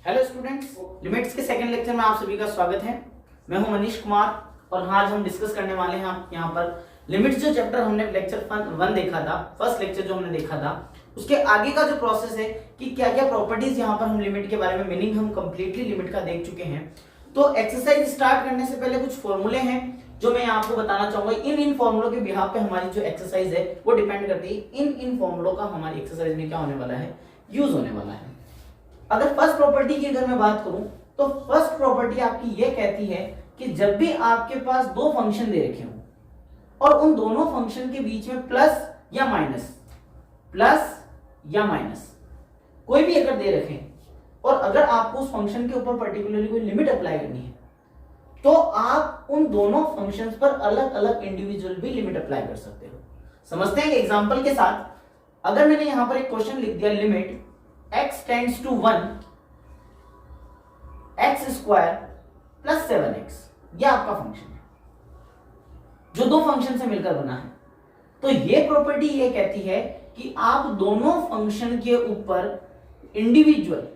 Hello students, limits के second lecture में आप सभी का स्वागत है। मैं हूं मनीष कुमार और आज हम डिस्कस करने वाले हैं यहाँ पर लिमिट्स। जो चैप्टर हमने लेक्चर 1 देखा था, फर्स्ट लेक्चर जो हमने देखा था, उसके आगे का जो प्रोसेस है कि क्या क्या प्रॉपर्टीज यहाँ पर हम लिमिट के बारे में, मीनिंग हम कंप्लीटली लिमिट का देख चुके हैं। तो एक्सरसाइज स्टार्ट करने से पहले कुछ फॉर्मूले हैं जो मैं आपको बताना चाहूंगा। इन फॉर्मुलों के बिहाफ पे हमारी जो एक्सरसाइज है वो डिपेंड करती है। इन फॉर्मुलों का हमारी एक्सरसाइज में क्या होने वाला है, यूज होने वाला है। अगर फर्स्ट प्रॉपर्टी की अगर मैं बात करूं तो फर्स्ट प्रॉपर्टी आपकी ये कहती है कि जब भी आपके पास दो फंक्शन दे रखे हों और उन दोनों फंक्शन के बीच में प्लस या माइनस कोई भी अगर दे रखें और अगर आपको उस फंक्शन के ऊपर पर्टिकुलरली कोई लिमिट अप्लाई करनी है तो आप उन दोनों फंक्शंस पर अलग अलग इंडिविजुअल भी लिमिट अप्लाई कर सकते हो। समझते हैं एग्जांपल के साथ। अगर मैंने यहां पर एक क्वेश्चन लिख दिया, limit x tends to 1 x square plus 7x, यह आपका फंक्शन है जो दो फंक्शन से मिलकर बना है। तो ये प्रॉपर्टी ये कहती है कि आप दोनों फंक्शन के ऊपर इंडिविजुअल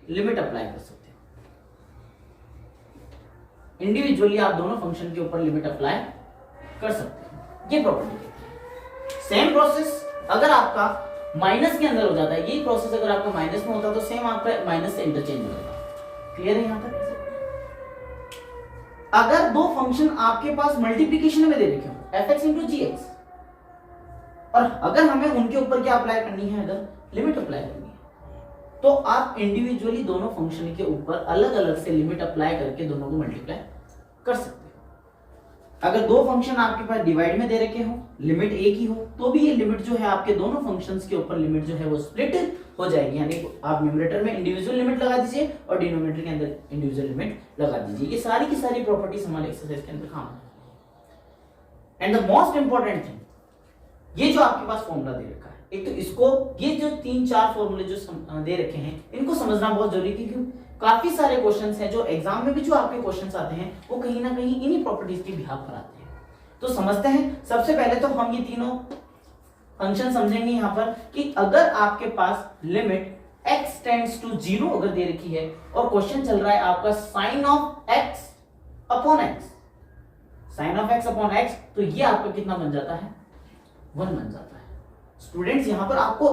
लिमिट अप्लाई कर सकते हो। इंडिविजुअली आप दोनों फंक्शन के ऊपर लिमिट अप्लाई कर सकते हो, ये प्रॉपर्टी कहती है। सेम प्रोसेस अगर आपका माइनस के अंदर हो जाता है, यही प्रोसेस अगर आपका माइनस में होता है तो सेम आपका माइनस से इंटरचेंज हो जाएगा। क्लियर है यहां तक? अगर दो फंक्शन आपके पास मल्टीप्लीकेशन में दे रखे हो, fx इंटू gx, और अगर हमें उनके ऊपर क्या अप्लाई करनी है, अगर लिमिट अप्लाई करनी है, तो आप इंडिविजुअली दोनों फंक्शन के ऊपर अलग अलग से लिमिट अप्लाई करके दोनों को मल्टीप्लाई कर सकते हो। अगर दो फंक्शन आपके पास डिवाइड में दे रखे हो, लिमिट एक ही हो, तो भी ये लिमिट जो है आपके दोनों फंक्शंस के ऊपर लिमिट जो है वो स्प्लिट हो जाएगी। यानी आप न्यूमरेटर में इंडिविजुअल लिमिट लगा दीजिए और डिनोमिनेटर के अंदर इंडिविजुअल लिमिट लगा दीजिए। ये सारी की सारी प्रॉपर्टीज हमारे एक्सरसाइज के अंदर काम आती है। And the most important thing, ये जो आपके पास फॉर्मूला दे रखा है, एक तो इसको, ये जो 3-4 फॉर्मूले जो दे रखे हैं, इनको समझना बहुत जरूरी है, क्योंकि काफी सारे क्वेश्चंस हैं जो एग्जाम में भी जो आपके क्वेश्चंस आते हैं वो कहीं ना कहीं इन्हीं प्रॉपर्टीज के बिहाफ पर आते हैं। तो समझते हैं। सबसे पहले तो हम ये तीनों फंक्शन समझेंगे यहाँ पर कि अगर आपके पास लिमिट x टेंड्स टू 0 अगर दे रखी है और क्वेश्चन चल रहा है आपका sine of x upon x, sine of x upon x, तो ये आपका कितना बन जाता है, 1 बन जाता है। स्टूडेंट्स यहां पर आपको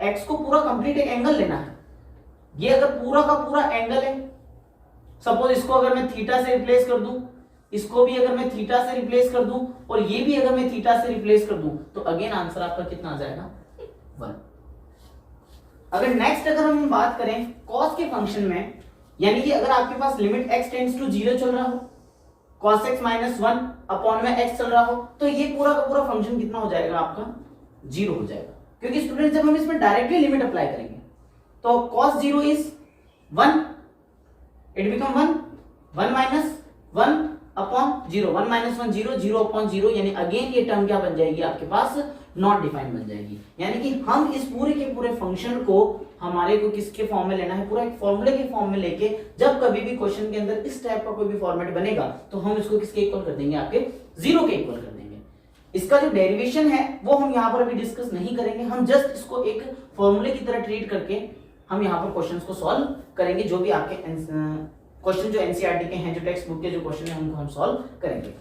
x को पूरा कंप्लीट एक एंगल लेना है। ये अगर पूरा का पूरा एंगल है, सपोज इसको अगर मैं थीटा से रिप्लेस कर दूं, इसको भी अगर मैं थीटा से रिप्लेस कर दूं और ये भी अगर मैं थीटा से रिप्लेस कर दूं, तो अगेन आंसर आपका कितना आ जाएगा, 1। अगर नेक्स्ट अगर हम बात करें cos के फंक्शन में, यानी कि अगर आपके पास लिमिट x टेंड्स टू 0 चल रहा हो, cos x माइनस 1 अपॉन में x चल रहा हो, तो ये पूरा का पूरा फंक्शन कितना हो जाएगा आपका, 0 हो जाएगा। क्योंकि स्टूडेंट जब हम इसमें डायरेक्टली लिमिट अप्लाई करेंगे तो cos 0 is 1, it become 1 minus 1 upon 0, 1 minus 1 0, 0 upon 0, यानी अगेन ये टर्म क्या बन जाएगी आपके पास, नॉट डिफाइंड बन जाएगी। यानी कि हम इस पूरे के पूरे फंक्शन को हमारे को किसके फॉर्म में लेना है, पूरा एक फॉर्मूले के फॉर्म में लेके जब कभी भी क्वेश्चन के अंदर इस टाइप का कोई भी फॉर्मेट बनेगा तो हम इसको किसके इक्वल कर देंगे, आपके 0 के इक्वल कर देंगे। इसका जो डेरिवेशन है वो हम यहाँ पर अभी डिस्कस नहीं करेंगे, हम जस्ट इसको एक फॉर्मूले की तरह ट्रीट करके हम यहाँ पर क्वेश्चंस को सॉल्व करेंगे। जो भी आपके क्वेश्चन जो एनसीईआरटी के हैं, जो टेक्स्ट बुक के जो क्वेश्चन है, उनको हम सॉल्व करेंगे।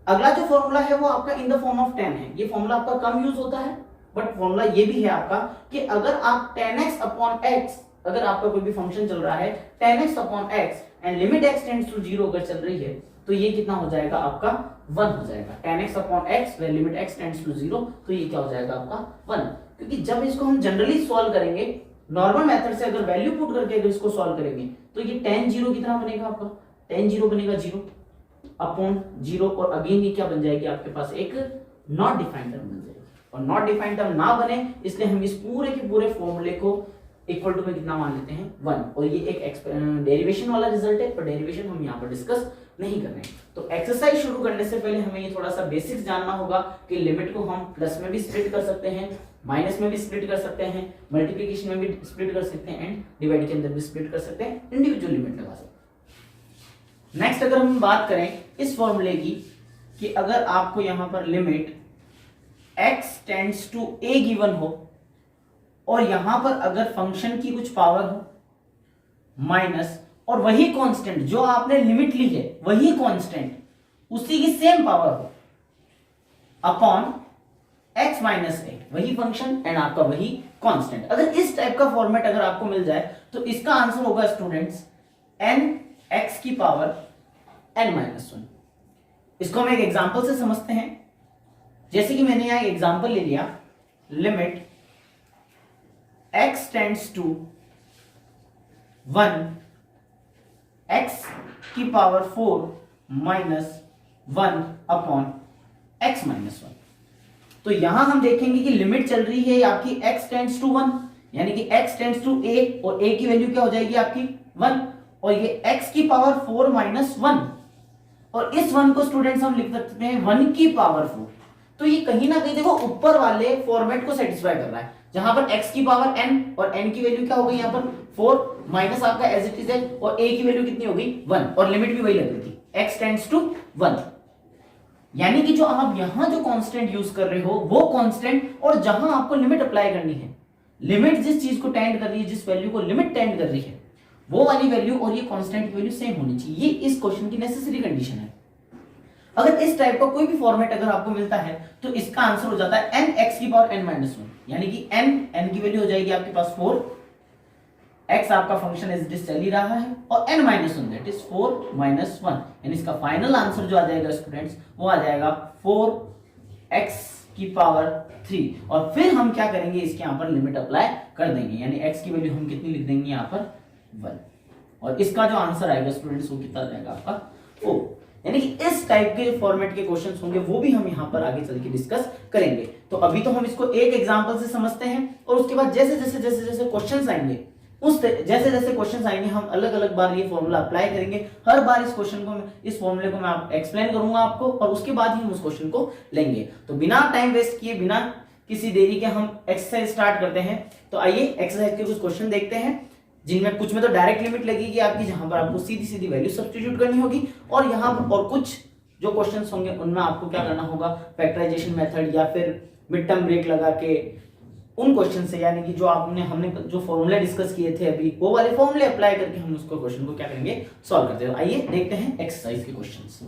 अगला जो फॉर्मूला है वो आपका इन द फॉर्म ऑफ 10 है। ये फॉर्मूला आपका कम यूज होता है, बट फॉर्मूला ये भी है आपका कि अगर आप 10x अपॉन x, अगर आपका कोई भी फंक्शन चल रहा है 10x upon x and limit x tends to 0 अगर चल रही है, तो ये कितना हो जाएगा आपका, 1 हो जाएगा। 10x upon x where limit x tends to 0, तो ये क्या हो जाएगा आपका 1। क्योंकि जब इसको हम जनरली सॉल्व करेंगे नॉर्मल मेथड से, अगर वैल्यू पुट करके अगर इसको सॉल्व करेंगे तो ये tan 0 कितना बनेगा आपका, tan 0 बनेगा 0 अपॉन 0, और अगेन ये क्या बन जाएगी आपके पास, एक नॉट डिफाइंड टर्म बन जाएगी। और नॉट डिफाइंड टर्म ना बने इसलिए हम इस पूरे के पूरे फॉर्मूले को इक्वल टू में कितना मान लेते हैं, 1। और ये एक डेरिवेशन वाला रिजल्ट है, पर डेरिवेशन हम यहाँ पर डिस्कस नहीं कर रहे हैं। तो एक्सरसाइज शुरू करने से पहले हमें ये थोड़ा सा बेसिक्स जानना होगा कि लिमिट को हम प्लस में भी स्प्लिट कर सकते हैं, माइनस में भी स्प्लिट कर सकते हैं, मल्टीप्लिकेशन में भी स्प्लिट कर सकते हैं, एंड डिवाइड के अंदर भी स्प्लिट कर सकते हैं, इंडिविजुअल लिमिट लगा सकते हैं। नेक्स्ट अगर हम बात करें इस फॉर्मूले की कि अगर आपको यहां पर limit x tends to a given हो और यहां पर अगर फंक्शन की कुछ पावर हो माइनस और वही कांस्टेंट जो आपने लिमिट ली है वही कांस्टेंट उसी की सेम पावर हो अपॉन x माइनस ए, वही फंक्शन एंड आपका वही कांस्टेंट। अगर इस टाइप का फॉर्मेट अगर आपको मिल जाए तो इसका आंसर होगा स्टूडेंट्स n x की पावर n माइनस 1। इसको हम एक एग्जांपल से समझते हैं। जैसे कि मैंने यहां एग्जांपल ले लिया, limit x tends to 1 x की power 4 minus 1 upon x minus 1। तो यहां हम देखेंगे कि लिमिट चल रही है आपकी x टेंड्स टू 1, यानी कि x टेंड्स टू a और a की वैल्यू क्या हो जाएगी आपकी 1, और ये x की पावर 4 माइनस 1, और इस 1 को स्टूडेंट्स हम लिख सकते हैं 1 की पावर 4। तो ये कहीं ना कहीं देखो ऊपर वाले फॉर्मेट को सेटिस्फाई कर रहा है, जहां पर x की पावर n और n की वैल्यू क्या हो गई यहां पर 4 माइनस आपका एज इट इज है, और a की वैल्यू कितनी हो गई 1, और लिमिट भी वही लग रही थी x टेंड्स टू 1। यानी कि जो आप यहां जो कांस्टेंट यूज कर रहे हो वो कांस्टेंट, और जहां आपको लिमिट अप्लाई करनी है, लिमिट जिस चीज को टेंड कर रही है, जिस वैल्यू को लिमिट टेंड कर रही है, वो वाली वैल्यू और ये कांस्टेंट की वैल्यू सेम होनी चाहिए। ये इस क्वेश्चन की नेसेसरी कंडीशन है। अगर इस टाइप का कोई भी फॉर्मेट अगर आपको मिलता है तो इसका आंसर हो जाता है n x की पावर n माइनस 1, यानी कि n की वैल्यू हो जाएगी आपके पास 4, x आपका फंक्शन एज इट इज चल ही रहा है, और n minus 1 that is 4 minus 1, यानी इसका फाइनल आंसर जो आ जाएगा स्टूडेंट्स वो आ जाएगा 4x की पावर 3। और फिर हम क्या करेंगे, इसके यहाँ पर लिमिट अप्लाई कर देंगे, यानी x की वैल्यू हम कितनी लिख देंगे यहाँ पर 1, और इसका जो आंसर आएगा स्टूडेंट्स वो कितना जाएगा आपका 4। यानी कि इस टाइप के फॉर्मेट के क्वेश्चंस होंगे वो भी हम यहाँ पर आगे चल के डिस्कस करेंगे। तो अभी तो हम इसको एक एग्जांपल से समझते हैं, और उसके बाद जैसे जैसे क्वेश्चंस आएंगे जैसे जैसे क्वेश्चंस आएंगे हम अलग अलग बार ये फॉर्मूला अप्लाई करेंगे। हर बार इस क्वेश्चन को इस फॉर्मूले को मैं एक्सप्लेन करूंगा आपको, और उसके बाद ही हम उस क्वेश्चन को लेंगे। तो बिना टाइम वेस्ट किए, बिना किसी देरी के हम एक्सरसाइज स्टार्ट करते हैं। तो आइए एक्सरसाइज के कुछ क्वेश्चन देखते हैं, जिनमें कुछ में तो डायरेक्ट लिमिट लगेगी आपकी, जहां पर आपको सीधी सीधी वैल्यू सब्स्टिट्यूट करनी होगी, और यहाँ पर और कुछ जो क्वेश्चंस होंगे उनमें आपको क्या करना होगा, फैक्टराइजेशन मेथड या फिर मिड टर्म ब्रेक लगा के उन क्वेश्चन से, यानी कि जो हमने जो फॉर्मूले डिस्कस किए थे अभी, वो वाले फॉर्मूले अप्लाई करके हम उसको क्वेश्चन को क्या करेंगे, सॉल्व करते हैं। आइए देखते हैं एक्सरसाइज के क्वेश्चंस।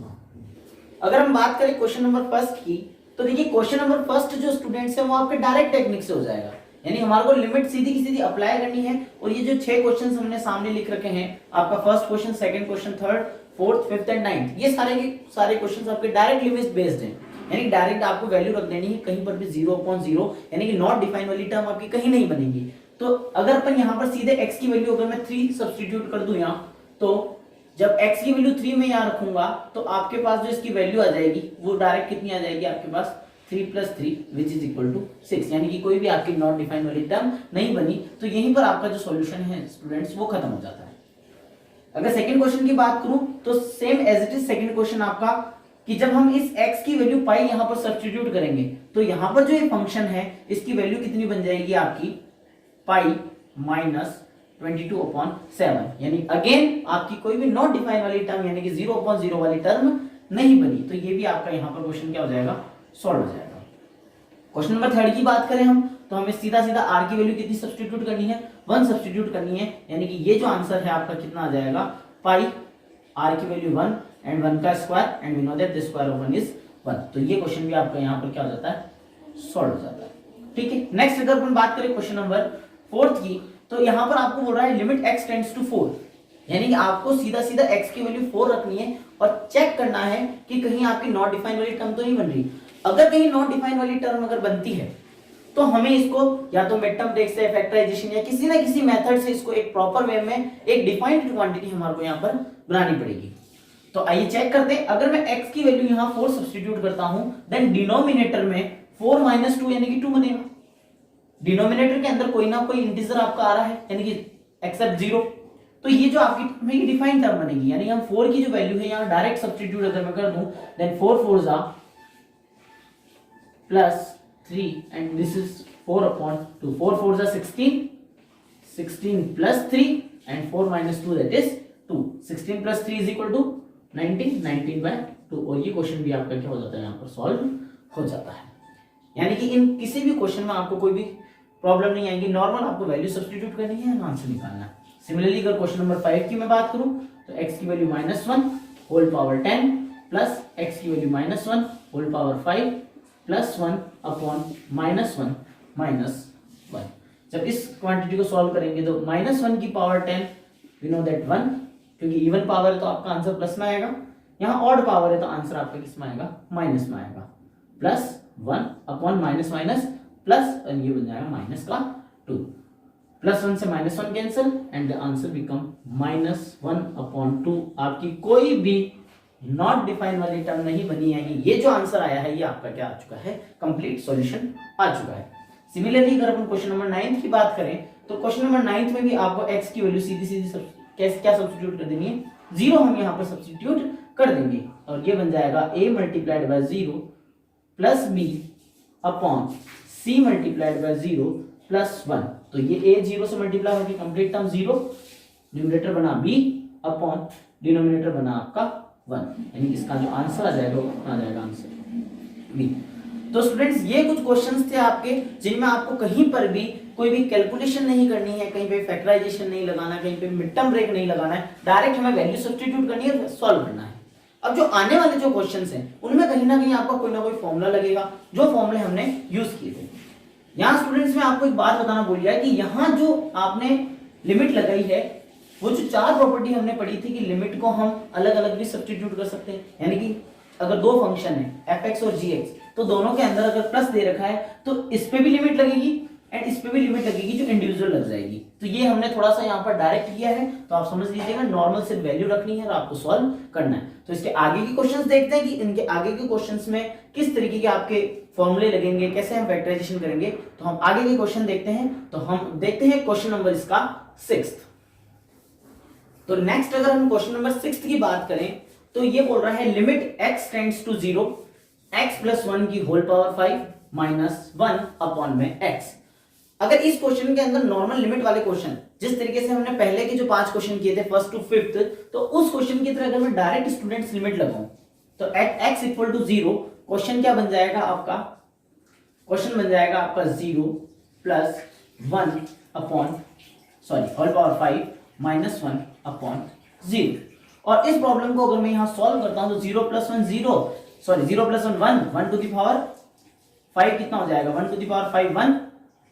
अगर हम बात करें क्वेश्चन नंबर फर्स्ट की, तो देखिए क्वेश्चन नंबर फर्स्ट जो स्टूडेंट्स हैं वो आपके डायरेक्ट टेक्निक से हो जाएगा, यानी हमारे को लिमिट सीधी की सीधी अप्लाई करनी है। और ये जो 6 क्वेश्चंस हमने सामने लिख रखे हैं, आपका first question, second question, third, fourth, fifth and ninth, ये सारे के सारे क्वेश्चंस आपके डायरेक्ट लिमिट बेस्ड हैं, यानी डायरेक्ट आपको वैल्यू रख देनी है, कहीं पर भी 0/0, यानी कि नॉट डिफाइन वाली टर्म आपकी कहीं नहीं बनेगी। तो अगर अपन यहाँ पर सीधे x की वैल्यू अगर मैं 3 सब्स्टिट्यूट कर दूं यहाँ, तो जब x की वैल्यू 3 में यहाँ रखूंगा तो आपके पास जो इसकी वैल्यू आ जाएगी वो डायरेक्ट कितनी आ जाएगी आपके पास 3 + 3 विच इज इक्वल टू 6, यानी कि कोई भी आपकी नॉट डिफाइन वाली टर्म नहीं बनी। तो यहीं पर आपका जो सॉल्यूशन है स्टूडेंट्स वो खत्म हो जाता है। अगर सेकंड क्वेश्चन की बात करूं तो same as it is second question आपका, कि जब हम इस x की वैल्यू पाई यहां पर सब्स्टिट्यूट करेंगे तो यहां पर जो ये फंक्शन है इसकी वैल्यू कितनी बन जाएगी आपकी पाई माइनस 22/7, यानी अगेन आपकी कोई भी नॉट डिफाइन वाली टर्म यानी कि 0/0 वाली टर्म नहीं बनी। तो ये भी आपका यहां पर क्वेश्चन क्या हो जाएगा, सॉल्व हो जाएगा। क्वेश्चन नंबर थर्ड की बात करें हम, तो हमें सीधा सीधा r की वैल्यू कितनी सब्स्टिट्यूट करनी है, 1 सब्स्टिट्यूट करनी है, यानी कि ये जो आंसर है आपका कितना आ जाएगा, पाई r की वैल्यू 1 एंड 1 का square, and we know that the square of 1 is 1। तो ये क्वेश्चन भी आपका यहाँ पर क्या हो जाता है, सॉल्व हो जाता है। ठीक है, नेक्स्ट अगर अपन बात करें क्वेश्चन नंबर फोर्थ की, तो यहाँ पर आपको बोल रहा है लिमिट x टेंड्स टू 4, यानी कि आपको सीधा सीधा x की वैल्यू 4 रखनी है और चेक करना है कि कहीं आपकी नॉट डिफाइन वाली टर्म तो नहीं बन रही। अगर कहीं नॉट डिफाइन वाली टर्म अगर बनती है तो हमें इसको या तो मिड टर्म ब्रेक से, फैक्टराइजेशन या किसी ना किसी मेथड से इसको एक प्रॉपर वे में एक डिफाइंड क्वांटिटी हमारे को यहाँ पर बनानी पड़ेगी। तो आइए चेक करते हैं। अगर मैं x की वैल्यू यहाँ 4 सब्स्टिट्यूट करता हूं, देन डिनोमिनेटर में 4 - 2 यानी कि 2 बनेगा। डिनोमिनेटर के अंदर कोई ना कोई इंटीजर आपका आ रहा है, यानी कि एक्सेप्ट 0, तो ये जो आपकी डिफाइंड टर्म बनेगी, यानी हम 4 की जो वैल्यू है यहाँ डायरेक्ट सब्स्टिट्यूट अगर मैं कर दूं, then 4 4 plus 3 and this is 4/2, 4 4 16, 16 plus 3 and 4 - 2 that is 2, 16 plus 3 is equal to 19, 19/2। और ये क्वेश्चन भी आपका क्या हो जाता है, यहाँ पर सॉल्व हो जाता है। यानी कि इन किसी भी क्वेश्चन में आपको कोई भी प्रॉब्लम नहीं आएगी, नॉर्मल आपको वैल्यू सब्स्टिट्यूट करनी है, आंसर निकालना है, सिमिलरली अगर क्वेश्चन नंबर 5 की मैं बात करूं तो x की value -1 whole power 10 plus x की value -1 whole power 5 plus 1 upon -1 -1। जब इस क्वांटिटी को सॉल्व करेंगे तो -1 की पावर 10 वी नो दैट 1, क्योंकि इवन पावर है तो आपका आंसर प्लस में आएगा, यहाँ ऑड पावर है तो आंसर आपका किस में आएगा, माइनस में आएगा। Plus 1 upon minus minus plus, ये बन जाएगा -2, प्लस 1 से -1 cancel and the answer become -1/2। आपकी कोई भी नॉट डिफाइन वाली टर्म नहीं बनी है, ये जो आंसर आया है ये आपका क्या आ चुका है, कंप्लीट सॉल्यूशन आ चुका है। सिमिलरली अगर अपन क्वेश्चन नंबर 9 की बात करें तो क्वेश्चन नंबर 9 में भी आपको x की वैल्यू सीधी क्या सब्स्टिट्यूट कर देनी है, 0 हम यहाँ पर सब्स्टिट्यूट कर देंगे और ये बन जाएगा a multiplied by 0 plus b upon c multiplied by 0 plus 1। तो ये a 0 से मल्टीप्लाई होगी, कंप्लीट टर्म 0, न्यूमरेटर बना b अपॉन डिनोमिनेटर बना आपका 1, यानी इसका जो आंसर आ जाएगा वो आ जाएगा आंसर b। तो स्टूडेंट्स ये कुछ क्वेश्चंस थे आपके जिनमें आपको कहीं पर भी कोई भी कैलकुलेशन नहीं करनी है, कहीं पे फैक्टराइजेशन नहीं लगाना, कहीं पे मिड टर्म ब्रेक नहीं लगाना है, डायरेक्ट हमें वैल्यू सब्स्टिट्यूट करनी है, सॉल्व करना है। अब जो आने वाले जो क्वेश्चंस हैं उनमें कहीं ना कहीं आपका कोई ना कोई फॉर्मूला लगेगा, जो फॉर्मूले हमने यूज किए थे। यहाँ स्टूडेंट्स में आपको एक बात बताना भूल गया कि यहाँ जो आपने लिमिट लगाई है वो जो 4 प्रॉपर्टी हमने पढ़ी थी कि लिमिट को हम अलग अलग भी सब्स्टिट्यूट कर सकते हैं, यानी कि अगर दो फंक्शन है fx और gx तो दोनों के अंदर अगर प्लस दे रखा है तो इस पे भी लिमिट लगेगी एंड इस पे भी लिमिट लगेगी जो इंडिविजुअल लग जाएगी। तो ये हमने थोड़ा सा यहाँ पर डायरेक्ट किया है, तो आप समझ लीजिएगा नॉर्मल सिर्फ वैल्यू रखनी है और आपको सॉल्व करना है। तो इसके आगे के क्वेश्चंस देखते हैं कि इनके आगे के क्वेश्चंस में किस तरीके के आपके फॉर्मूले लगेंगे, कैसे हम फैक्टराइजेशन करेंगे। तो हम आगे के क्वेश्चन देखते हैं। तो हम देखते हैं क्वेश्चन नंबर इसका 6। तो नेक्स्ट अगर हम क्वेश्चन नंबर 6 की बात करें तो ये बोल रहा है limit x tends to 0 x plus 1 की होल पावर 5 माइनस 1 अपॉन में x। अगर इस क्वेश्चन के अंदर नॉर्मल लिमिट वाले क्वेश्चन जिस तरीके से हमने पहले के जो 5 क्वेश्चन किए थे फर्स्ट टू फिफ्थ, तो उस क्वेश्चन की तरह अगर मैं डायरेक्ट स्टूडेंट्स लिमिट लगाऊं तो at x equal to 0 question क्या बन जाएगा आपका, क्वेश्चन बन जाएगा आपका 0 plus 1 upon whole power 5 minus 1 upon 0। और इस प्रॉब्लम को अगर मैं यहां सॉल्व करता हूं तो 0 प्लस 1 1 टू दी पावर 5 कितना हो जाएगा, 1 to the power 5 1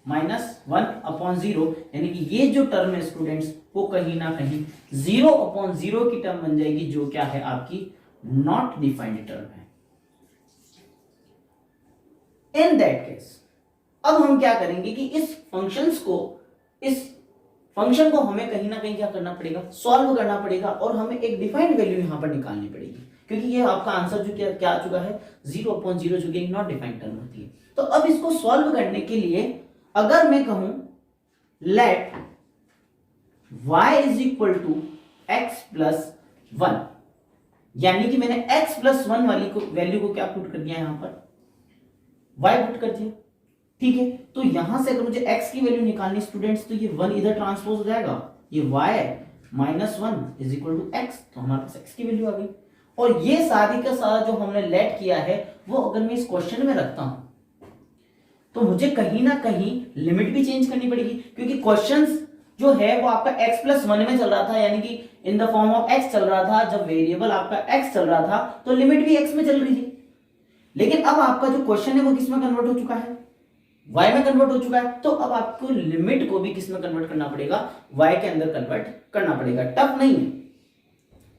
minus 1 upon 0, यानी कि ये जो टर्म है स्टूडेंट्स वो कहीं ना कहीं 0 अपॉन 0 की टर्म बन जाएगी, जो क्या है आपकी नॉट डिफाइंड टर्म है। इन दैट केस अब हम क्या करेंगे कि इस फंक्शन को हमें कहीं ना कहीं क्या करना पड़ेगा, सॉल्व करना पड़ेगा और हमें एक डिफाइंड वैल्यू यहां पर निकालनी पड़ेगी, क्योंकि ये आपका आंसर जो क्या आ चुका है 0 अपॉन 0, जो कि नॉट डिफाइंड टर्म होती है। तो अब इसको सॉल्व करने के लिए अगर मैं कहूं let y is equal to x plus 1, यानी कि मैंने x प्लस 1 वाली वैल्यू को क्या पुट कर दिया, यहां पर y पुट कर दिया, ठीक है। तो यहां से अगर मुझे x की वैल्यू निकालनी स्टूडेंट्स तो ये 1 इधर ट्रांसपोज हो जाएगा, ये y minus 1 is equal to x, तो हमारे पास x की वैल्यू आ गई। और ये सारी का सारा जो हमने लेट किया है वो अगर मैं इस क्वेश्चन में रखता हूं तो मुझे कहीं ना कहीं लिमिट भी चेंज करनी पड़ेगी, क्योंकि क्वेश्चंस जो है वो आपका x प्लस 1 में चल रहा था, यानी कि in the form of x चल रहा था। जब वेरिएबल आपका x चल रहा था तो लिमिट भी x में चल रही थी, लेकिन अब आपका जो क्वेश्चन है वो किस में कन्वर्ट हो चुका है, y में कन्वर्ट हो चुका है। तो अब आपको लिमिट को भी किस में कन्वर्ट करना पड़ेगा, y के अंदर कन्वर्ट करना पड़ेगा। टफ नहीं है,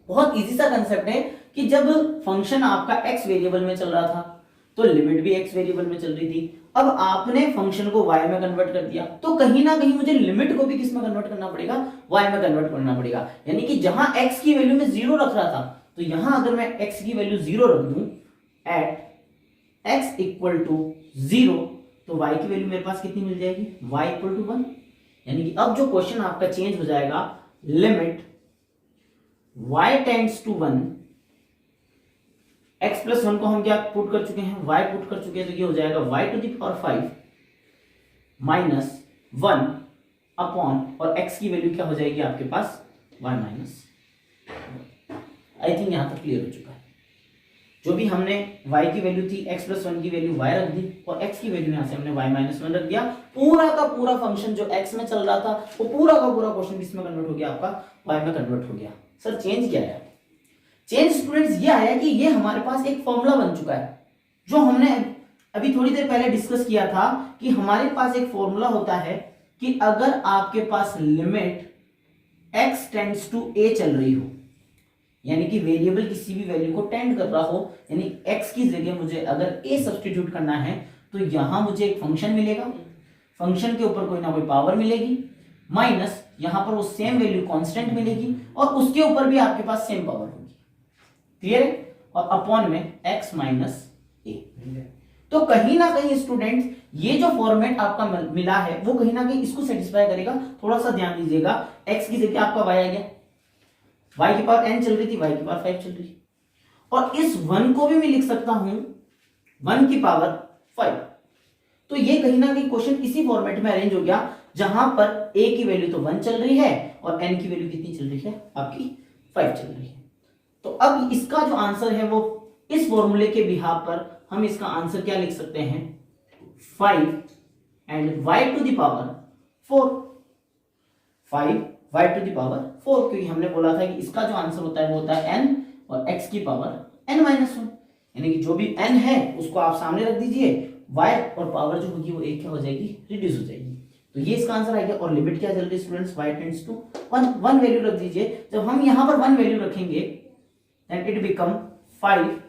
बहुत इजी सा कंसेप्ट है कि जब फंक्शन आपका x वेरिएबल में चल रहा था तो लिमिट भी x वेरिएबल में चल रही थी। अब आपने फंक्शन को y में कन्वर्ट कर दिया तो कहीं ना कहीं मुझे लिमिट को भी किस में कन्वर्ट करना पड़ेगा, y में कन्वर्ट करना पड़ेगा। यानी कि जहां x की वैल्यू में 0 रख रहा था तो यहां अगर मैं x की वैल्यू 0 रख दूं एट x इक्वल टू 0 तो y की वैल्यू मेरे पास कितनी मिल जाएगी, y इक्वल टू 1। यानी कि अब जो क्वेश्चन आपका चेंज हो जाएगा, limit y tends to 1, x plus 1 को हम क्या पुट कर चुके हैं, y पुट कर चुके हैं, तो ये हो जाएगा y to the power 5 minus 1 upon, और x की वैल्यू क्या हो जाएगी आपके पास y माइनस। आई थिंक यहां तक क्लियर हो चुका है। जो भी हमने y की वैल्यू थी x प्लस 1 की वैल्यू y रख दी और x की वैल्यू यहाँ से हमने y माइनस 1 रख दिया। पूरा का पूरा फंक्शन जो x में चल रहा था वो पूरा का पूरा क्वेश्चन किसमें कन्वर्ट हो गया, आपका y में कन्वर्ट हो गया। सर चेंज क्या है? चेंज स्टूडेंट्स ये आया कि ये हमारे पास एक फॉर्मूला बन चुका है जो हमने अभी थोड़ी देर पहले डिस्कस किया था कि हमारे पास एक फॉर्मूला होता है कि अगर आपके पास limit x tends to a चल रही हो, यानी कि वेरिएबल किसी भी वैल्यू को टेंड कर रहा हो, यानी x की जगह मुझे अगर a सब्स्टिट्यूट करना है तो यहां मुझे एक फंक्शन मिलेगा, फंक्शन के ऊपर कोई ना कोई पावर मिलेगी, माइनस यहां पर वो सेम वैल्यू कांस्टेंट मिलेगी और उसके ऊपर भी आपके पास सेम पावर होगी। क्लियर है? और अपॉन में x माइनस a। तो कहीं ना कहीं स्टूडेंट्स ये जो फॉर्मेट आपका मिला है वो कहीं ना कहीं इसको सेटिस्फाई करेगा। थोड़ा सा ध्यान दीजिएगा, x की जगह आपका y आ गया, y की पावर n चल रही थी, y की पावर 5 चल रही है, और इस 1 को भी मैं लिख सकता हूं 1 की पावर 5। तो ये कहीं ना कहीं क्वेश्चन इसी फॉर्मेट में अरेंज हो गया जहां पर a की वैल्यू तो 1 चल रही है और n की वैल्यू कितनी चल रही है, आपकी 5 चल रही है। तो अब इसका जो आंसर है वो इस फॉर्मूले के बिहाफ पर हम इसका आंसर क्या लिख सकते हैं, 5 and y to the power 4, 5 y to the power 4, क्योंकि हमने बोला था कि इसका जो आंसर होता है वो होता है n और x की पावर n माइनस 1, यानी कि जो भी n है उसको आप सामने रख दीजिए, y और पावर जो होगी वो एक क्या हो जाएगी, रिड्यूस हो जाएगी। तो ये इसका आंसर आएगा। और लिमिट क्या चल रही है students, y tends to 1 value रख दीजिए। जब हम यहां पर 1 वैल्यू रखेंगे देन इट बिकम 5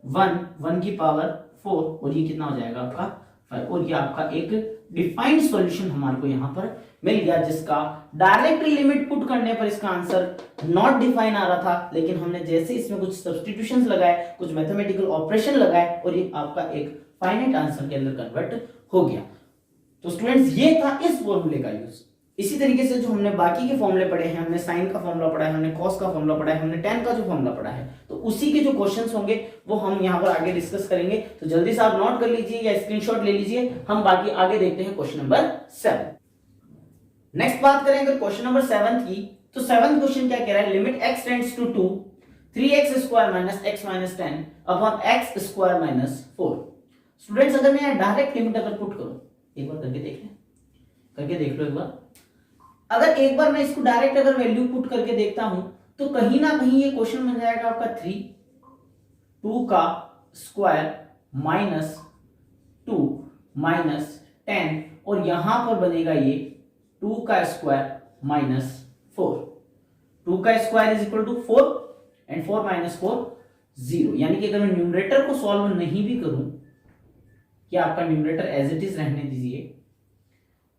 1 की पावर 4 और ये कितना हो जाएगा आपका 5, और ये आपका एक डिफाइंड सॉल्यूशन हमारे को यहाँ पर मिल गया, जिसका डायरेक्ट लिमिट पुट करने पर इसका आंसर नॉट डिफाइन आ रहा था, लेकिन हमने जैसे इसमें कुछ सब्स्टिट्यूशंस लगाए, कुछ मैथमेटिकल ऑपरेशन लगाए और ये आपका एक फाइनाइट आंसर के अंदर कन्वर्ट हो गया। तो स्टूडेंट्स ये था इस फॉर्मूले का यूज। इसी तरीके से जो हमने बाकी के फॉर्मूले पढ़े हैं, हमने साइन का फॉर्मूला पढ़ा है, हमने कॉस का फॉर्मूला पढ़ा है, हमने tan का जो फॉर्मूला पढ़ा है, तो उसी के जो क्वेश्चंस होंगे वो हम यहाँ पर आगे डिस्कस करेंगे। तो जल्दी से आप नोट कर लीजिए या स्क्रीनशॉट ले लीजिए। हम बाकी आगे देखते हैं क्वेश्चन नंबर 7। नेक्स्ट बात करें अगर क्वेश्चन नंबर 7 की, तो 7th क्वेश्चन क्या कह रहा है, limit x tends to 2 3x square minus x minus 10 upon x square minus 4। Students अगर मैं डायरेक्ट लिमिट अगर पुट करूं, एक बार करके देख लें, करके देख लो एक बार। अगर एक बार मैं इसको डायरेक्ट अगर वैल्यू पुट करके देखता हूं तो कहीं ना कहीं ये क्वेश्चन बन जाएगा आपका 2 का स्क्वायर माइनस 2 माइनस 10 और यहां पर बनेगा ये 2 का स्क्वायर माइनस 4। 2 का square is equal to 4 and 4 minus 4 0, यानी कि अगर मैं न्यूमरेटर को सॉल्व नहीं भी करूं, या आपका न्यूमरेटर एज इट इज रहने दीजिए,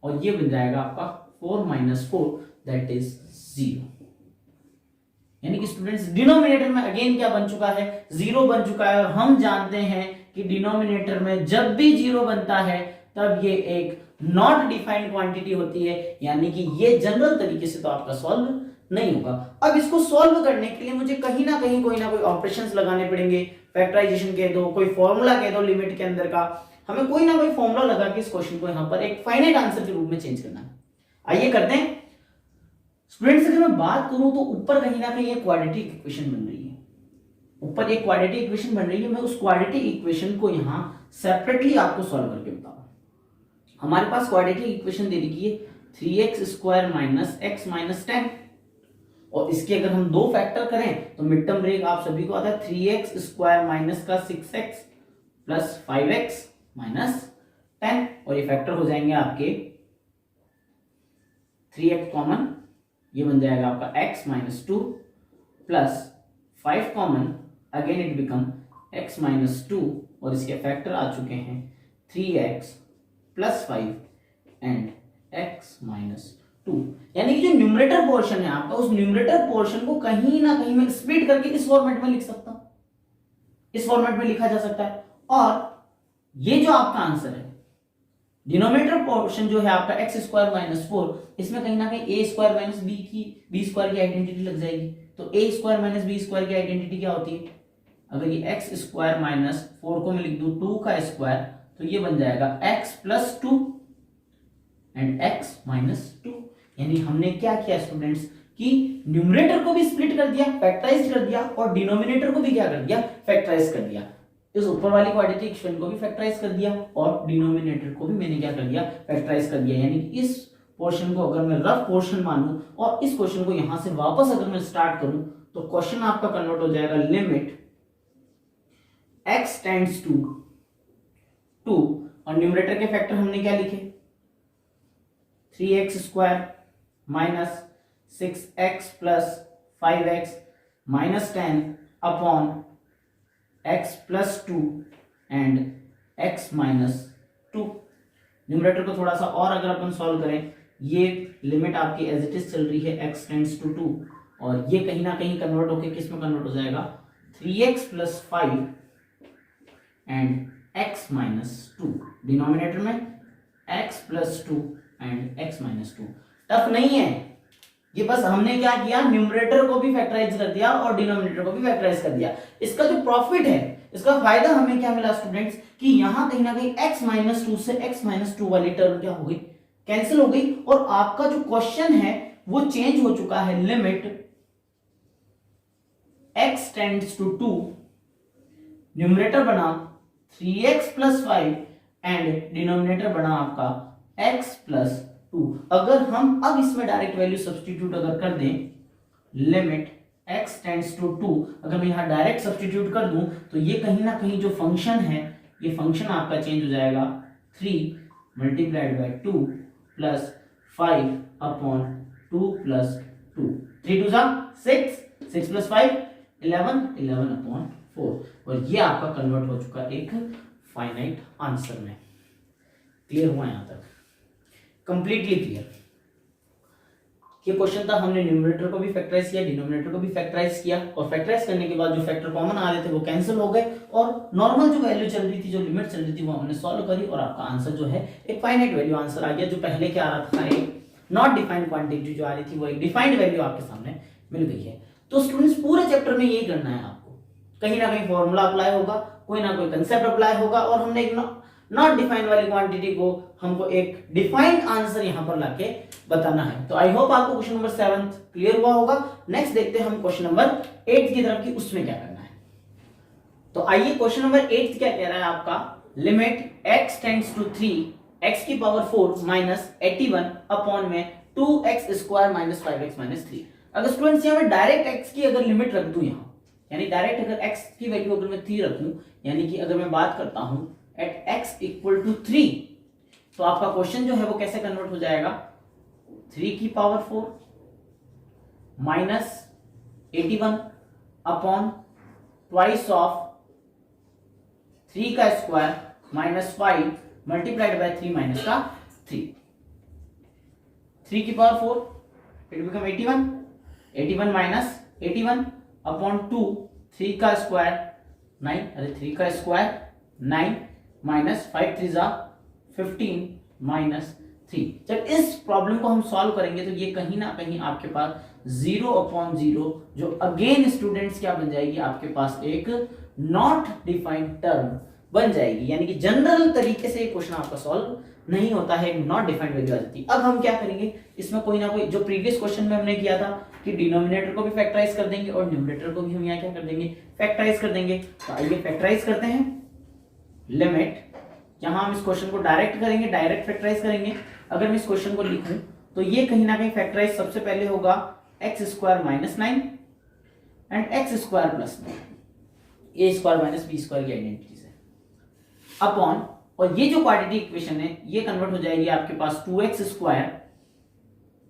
और ये बन जाएगा आपका 4 माइनस 4 दैट इज 0, यानी कि स्टूडेंट्स डिनोमिनेटर में अगेन क्या बन चुका है, 0 बन चुका है। और हम जानते हैं कि डिनोमिनेटर में जब भी 0 बनता है तब ये एक नॉट डिफाइंड क्वांटिटी होती है, यानी कि ये जनरल तरीके से तो आपका सॉल्व नहीं होगा। अब इसको सॉल्व करने के लिए मुझे कहीं ना कहीं कोई ना कोई ऑपरेशंस लगाने पड़ेंगे, फैक्टराइजेशन कह दो, कोई फॉर्मूला कह दो लिमिट के अंदर का, हमें कोई ना कोई फॉर्मूला लगा के इस क्वेश्चन को यहां पर एक फाइनाइट आंसर के रूप में चेंज करना है। आइए करते हैं। स्टूडेंट्स अगर मैं बात करूं तो ऊपर कहीं ना कहीं एक क्वाड्रेटिक इक्वेशन बन रही है, ऊपर एक क्वाड्रेटिक इक्वेशन बन रही है। मैं उस क्वाड्रेटिक इक्वेशन को यहां सेपरेटली आपको सॉल्व करके बताऊंगा। हमारे पास क्वाड्रेटिक इक्वेशन दे रखी है 3x square minus x minus 10, और इसके अगर हम दो फैक्टर करें तो मिड टर्म ब्रेक आप सभी को आता है 3x स्क्वायर माइनस का 6x प्लस 5x माइनस 10, और ये फैक्टर हो जाएंगे आपके 3x कॉमन, ये बन जाएगा आपका x minus 2 plus 5 common, again it become x minus 2, और इसके फैक्टर आ चुके हैं 3x plus 5 and x minus 2, यानी कि जो न्यूमरेटर पोर्शन है आपका, उस न्यूमरेटर पोर्शन को कहीं ना कहीं मैं स्प्लिट करके इस फॉर्मेट में लिख सकता हूं, इस फॉर्मेट में लिखा जा सकता है। और ये जो आपका आंसर है, डिनोमिनेटर पोर्शन जो है आपका एक्स स्क्वायर माइनस 4, इसमें कहीं ना कहीं ए स्क्वायर माइनस बी स्क्वायर की आइडेंटिटी लग जाएगी। तो ए स्क्वायर माइनस बी स्क्वायर की आइडेंटिटी क्या होती है, अगर ये एक्स स्क्वायर माइनस 4 को मैं लिख दूं 2 का स्क्वायर, तो ये बन जाएगा x plus 2 and x minus 2। यानी हमने क्या किया स्टूडेंट्स कि न्यूमरेटर को भी स्प्लिट कर दिया, फैक्टराइज कर दिया, और डिनोमिनेटर को भी क्या कर दिया, फैक्टराइज कर दिया। इस ऊपर वाली क्वाड्रेटिक इक्वेशन को भी फैक्टराइज कर दिया और डिनोमिनेटर को भी मैंने क्या कर दिया, फैक्टराइज कर दिया। यानी कि इस पोर्शन को अगर मैं रफ पोर्शन मानूं और इस क्वेश्चन को यहां से वापस अगर मैं स्टार्ट करूं तो क्वेश्चन आपका कन्वर्ट हो जाएगा लिमिट x टेंड्स टू 2, और न्यूमरेटर के फैक्टर हमने क्या लिखे, 3x square minus 6x plus 5x minus 10 upon x plus 2 and x minus 2। Numerator को थोड़ा सा और अगर अपन सॉल्व करें, ये लिमिट आपकी एज इट इज चल रही है x टेंड्स टू 2, और ये कहीं ना कहीं कन्वर्ट होके किस में कन्वर्ट हो जाएगा, 3x plus 5 and x minus 2। Denominator में x plus 2 and x minus 2। Tough नहीं है ये, बस हमने क्या किया, न्यूमरेटर को भी फैक्टराइज कर दिया और डिनोमिनेटर को भी फैक्टराइज कर दिया। इसका जो प्रॉफिट है, इसका फायदा हमें क्या मिला स्टूडेंट्स, कि यहां कहीं ना कहीं x माइनस 2 से x माइनस 2 वाली टर्म क्या हो गई, कैंसिल हो गई, और आपका जो क्वेश्चन है वो चेंज हो चुका है। Limit x tends to 2, numerator बना 3x प्लस 5 एंड डिनोमिनेटर बना आपका x प्लस 2। अगर हम अब इसमें डायरेक्ट वैल्यू सब्स्टिट्यूट अगर कर दें, लिमिट x टेंड्स टू 2, अगर मैं यहां डायरेक्ट सब्स्टिट्यूट कर दूं तो ये कहीं ना कहीं जो फंक्शन है, ये फंक्शन आपका चेंज हो जाएगा 3 multiplied by 2 plus 5 upon 2 plus 2, 3 2 6, 6 plus 5 11, 11 upon 4, और ये आपका कन्वर्ट हो चुका एक फाइनाइट आंसर में। क्लियर हुआ यहां तक, कंप्लीटली क्लियर। ये क्वेश्चन था, हमने न्यूमरेटर को भी फैक्टराइज किया, डिनोमिनेटर को भी फैक्टराइज किया, और फैक्टराइज करने के बाद जो फैक्टर कॉमन आ रहे थे वो कैंसिल हो गए, और नॉर्मल जो वैल्यू चल रही थी, जो लिमिट चल रही थी, वो हमने सॉल्व करी, और आपका आंसर जो है एक फाइनाइट वैल्यू आंसर आ गया। जो पहले क्या आ रहा था, एक नॉट डिफाइंड क्वांटिटी जो आ रही थी, वो एक डिफाइंड वैल्यू आपके सामने मिल गई है। तो स्टूडेंट्स पूरे चैप्टर में यही करना है आपको, कहीं ना कहीं फॉर्मूला अप्लाई होगा, कोई ना कोई कंसेप्ट अप्लाई होगा, और हमने एक नॉट डिफाइंड वाली क्वांटिटी को हमको एक डिफाइंड आंसर यहां पर लाके बताना है। तो आई होप आपको क्वेश्चन नंबर 7 क्लियर हुआ होगा। नेक्स्ट देखते हैं हम क्वेश्चन नंबर 8 की तरफ की, उसमें क्या करना है। तो आइए क्वेश्चन नंबर 8 क्या कह रहा है आपका, limit x tends to 3 x की पावर 4 माइनस 81 अपॉन में 2x square minus 5x minus 3। अगर स्टूडेंट्स यहां मैं डायरेक्ट x की अगर लिमिट रख दूं यहां, यानी डायरेक्ट अगर x की वैल्यू अगर मैं 3 रखूं, यानी कि अगर मैं बात करता हूं एट x इक्वल टू 3, तो आपका क्वेश्चन जो है वो कैसे कन्वर्ट हो जाएगा, 3 की power 4 minus 81 upon twice of 3 का square minus 5 multiplied by 3 minus का 3, 3 की power 4 it become 81, 81 minus 81 upon 2, 3 का स्क्वायर 9, अरे 3 का स्क्वायर 9 माइनस 5 3 जा 15 माइनस 3। जब इस प्रॉब्लम को हम सॉल्व करेंगे तो ये कहीं ना कहीं आपके पास 0 अपॉन 0, जो अगेन स्टूडेंट्स क्या बन जाएगी, आपके पास एक नॉट डिफाइंड टर्म बन जाएगी। यानी कि जनरल तरीके से ये क्वेश्चन आपका सॉल्व नहीं होता है, नॉट डिफाइंड वैल्यू आ जाती है। अब हम क्या करेंगे, इसमें कोई ना कोई, जो प्रीवियस क्वेश्चन में हमने किया था कि डिनोमिनेटर को भी फैक्टराइज कर देंगे और न्यूमरेटर को भी हम यहाँ क्या कर देंगे, फैक्टराइज कर देंगे। तो आइए फैक्टराइज करते हैं। लिमिट, यहां हम इस क्वेश्चन को डायरेक्ट करेंगे, डायरेक्ट फैक्टराइज करेंगे। अगर मैं इस क्वेश्चन को लिखूं तो ये कहीं ना कहीं फैक्टराइज सबसे पहले होगा x square minus 9 and x square plus 9, a square minus b square की आइडेंटिटी से, अपॉन, और ये जो क्वाड्रेटिक इक्वेशन है ये कन्वर्ट हो जाएगी आपके पास 2x square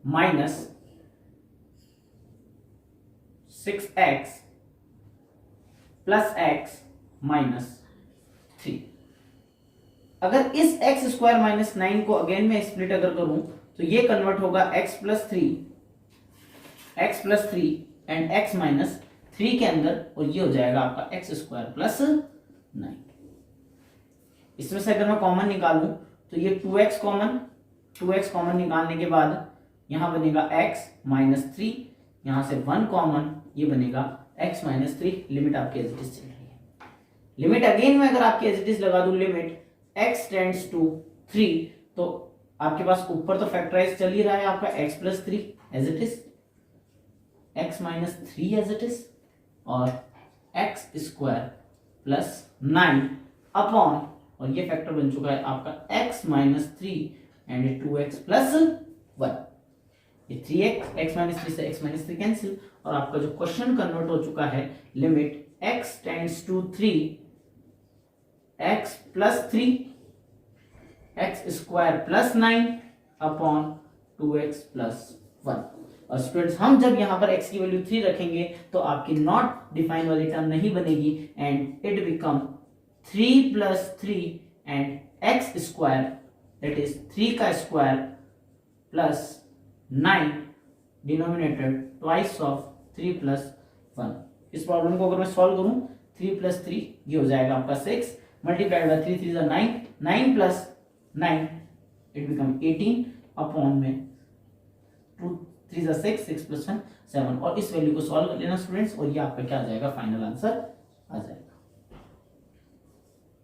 minus 6x plus x minus 3। अगर इस x स्क्वायर माइनस 9 को अगेन में स्प्लिट अगर करूं तो ये कन्वर्ट होगा x plus 3 and x minus 3 के अंदर, और ये हो जाएगा आपका x स्क्वायर प्लस 9। इसमें से अगर मैं कॉमन निकालूं तो ये 2x कॉमन निकालने के बाद यहां बनेगा x माइनस 3, यहां से 1 कॉमन, ये बनेगा x माइनस 3। लिमिट आपकी एज इट इज चल रही है। लिमिट अगेन में अगर आपकी एज इट इज लगा दूं, लिमिट x टेंड्स टू 3, तो आपके पास ऊपर तो फैक्टराइज चल ही रहा है आपका x plus 3 as it is, x minus 3 as it is और एक्स स्क्वायर प्लस 9 अपॉन, और ये फैक्टर बन चुका है आपका x minus 3 and 2x plus 1। ये 3x, x माइनस 3 से x माइनस 3 कैंसिल, और आपका जो क्वेश्चन कन्वर्ट हो चुका है limit x tends to 3 x plus 3 x square plus 9 upon 2x plus 1। और स्टूडेंट्स हम जब यहाँ पर x की वैल्यू 3 रखेंगे तो आपकी नॉट डिफाइन वाली टर्म नहीं बनेगी and it become 3 plus 3 and x square that is 3 का square plus 9 denominator twice of 3 plus 1। इस प्रॉब्लम को अगर मैं सॉल्व करूं 3 प्लस 3 ये हो जाएगा आपका 6 multiplied by 3 3 9 9 plus 9 it become 18 upon में 2 3 6 6 प्लस 1 7, और इस वैल्यू को सॉल्व कर लेना स्टूडेंट्स, और ये आपका क्या आ जाएगा, फाइनल आंसर आ जाएगा।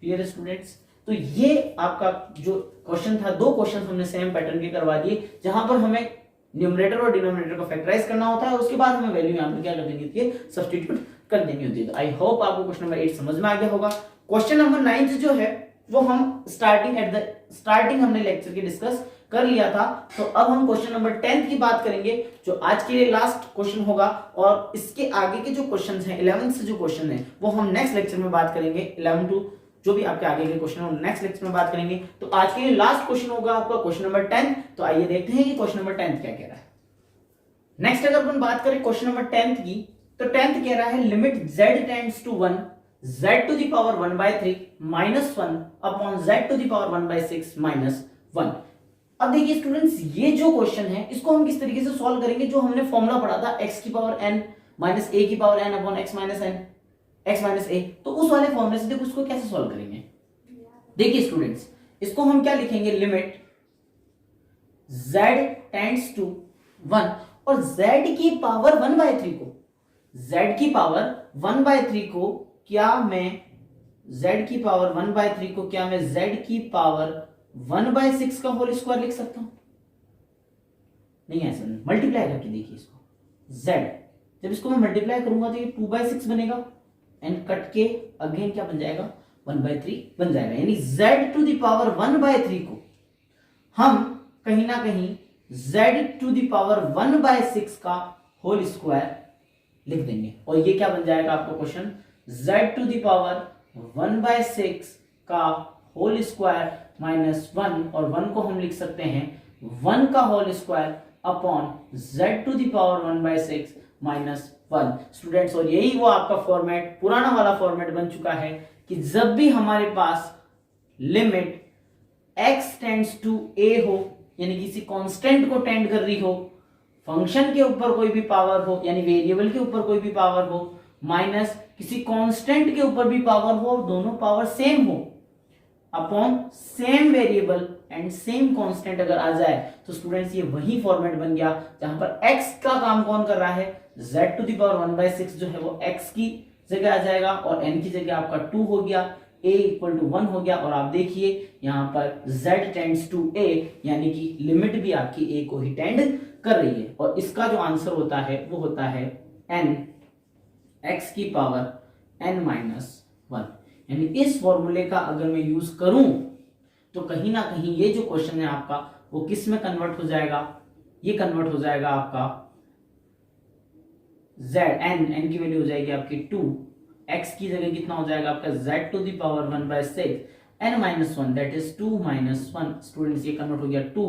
क्लियर है स्टूडेंट्स? तो ये आपका जो क्वेश्चन था, दो क्वेश्चन हमने सेम पैटर्न के करवा दिए, जहां पर हमें न्यूमरेटर और डिनोमिनेटर को फैक्टराइज करना होता है, उसके बाद हमें वैल्यू यहाँ पर क्या कर देनी होती है, सब्स्टिट्यूट कर देनी होती है। आई होप आपको क्वेश्चन नंबर 8 समझ में आ गया होगा। क्वेश्चन नंबर 9 जो है वो हम स्टार्टिंग हमने लेक्चर के डिस्कस कर लिया था। तो अब हम क्वेश्चन नंबर 10 की बात करेंगे, जो आज के लिए लास्ट क्वेश्चन होगा, और इसके आगे के जो क्वेश्चन हैं 11 से जो क्वेश्चन है वो हम नेक्स्ट लेक्चर में बात करेंगे। 11 टू जो भी आपके आगे के क्वेश्चन है नेक्स्ट लेक्चर में बात करेंगे। तो आज के लिए लास्ट क्वेश्चन होगा आपका क्वेश्चन नंबर 10। तो आइए देखते हैं कि क्वेश्चन नंबर 10 क्या कह रहा है। नेक्स्ट अगर अपन बात करें क्वेश्चन नंबर 10 की, तो 10 कह रहा है limit z tends to 1 z to the power 1/3 minus 1 upon z to the power 1/6 minus 1। अब देखिए स्टूडेंट्स, ये जो क्वेश्चन है इसको हम किस तरीके से सॉल्व करेंगे, जो हमने फॉर्मूला पढ़ा था x की पावर n माइनस a की power n upon x minus n x minus a, तो उस वाले फॉर्मूले से देखो इसको कैसे सॉल्व करेंगे। देखिए स्टूडेंट्स, इसको हम क्या लिखेंगे, लिमिट z टेंड्स टू 1 और z की पावर 1/3 को, z की पावर 1/3 को क्या मैं z की पावर 1/3 को क्या मैं z की पावर 1/6 का होल स्क्वायर लिख सकता हूं? नहीं, ऐसा नहीं। मल्टीप्लाई करके देखिए इसको, z जब इसको मैं मल्टीप्लाई करूंगा तो ये 2/6 बनेगा एंड कट के अगेन क्या बन जाएगा, 1/3 बन जाएगा। यानी z टू द पावर 1/3 को हम कहीं ना कहीं z टू द पावर 1/6 का होल स्क्वायर लिख देंगे, और ये क्या बन जाएगा आपका question, z to the power 1/6 का होल स्क्वायर माइनस 1, और 1 को हम लिख सकते हैं 1 का whole square upon z to the power 1/6 minus 1। Students, और यही वो आपका फॉर्मेट, पुराना वाला फॉर्मेट बन चुका है कि जब भी हमारे पास limit x tends to a हो, यानी किसी कांस्टेंट को टेंड कर रही हो, फंक्शन के ऊपर कोई भी पावर हो यानी वेरिएबल के ऊपर कोई भी पावर हो, माइनस किसी कांस्टेंट के ऊपर भी पावर हो और दोनों पावर सेम हो, upon same variable and same constant अगर आ जाए, तो स्टूडेंट्स ये वही फॉर्मेट बन गया जहां पर x का काम कौन कर रहा है, z टू द पावर 1/6 जो है वो x की जगह आ जाएगा, और n की जगह आपका 2 हो गया, a इक्वल टू 1 हो गया, और आप देखिए यहाँ पर z टेंड्स टू a, यानी कि लिमिट भी आपकी a को ही टेंड कर रही है, और इसका जो आंसर होता है वो होता है n x की पावर n माइनस 1। यानी इस फॉर्मूले का अगर मैं यूज करूं तो कहीं ना कहीं ये जो क्वेश्चन है आपका वो किस में कन्वर्ट हो जाएगा, ये कन्वर्ट हो जाएगा आपका z n की वैल्यू हो जाएगी आपकी 2, x की जगह कितना हो जाएगा आपका z to the power 1/6 n minus 1 that is 2 minus 1। Students, ये कन्वर्ट हो गया 2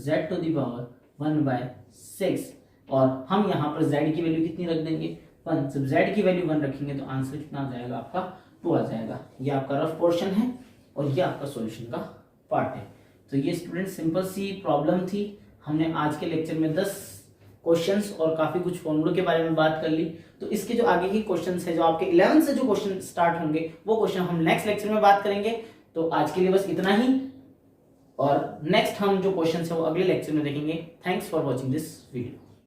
z टू द पावर 1/6, और हम यहाँ पर z की वैल्यू कितनी रख देंगे, 1। जब z की वैल्यू 1 रखेंगे तो आंसर कितना आ जाएगा आपका, 2 आ जाएगा। ये आपका रफ पोर्शन है और ये आपका सॉल्यूशन का पार्ट है। तो ये स्टूडेंट सिंपल सी प्रॉब्लम थी। हमने आज के लेक्चर में 10 क्वेश्चंस और काफी कुछ फॉर्मूलों के बारे में बात कर ली। तो इसके जो आगे के क्वेश्चंस है, जो आपके 11 से जो क्वेश्चन स्टार्ट होंगे, वो क्वेश्चन हम नेक्स्ट लेक्चर में बात करेंगे। तो आज के लिए बस इतना ही, और नेक्स्ट हम जो क्वेश्चन है वो अगले लेक्चर में देखेंगे। Thanks for watching this video.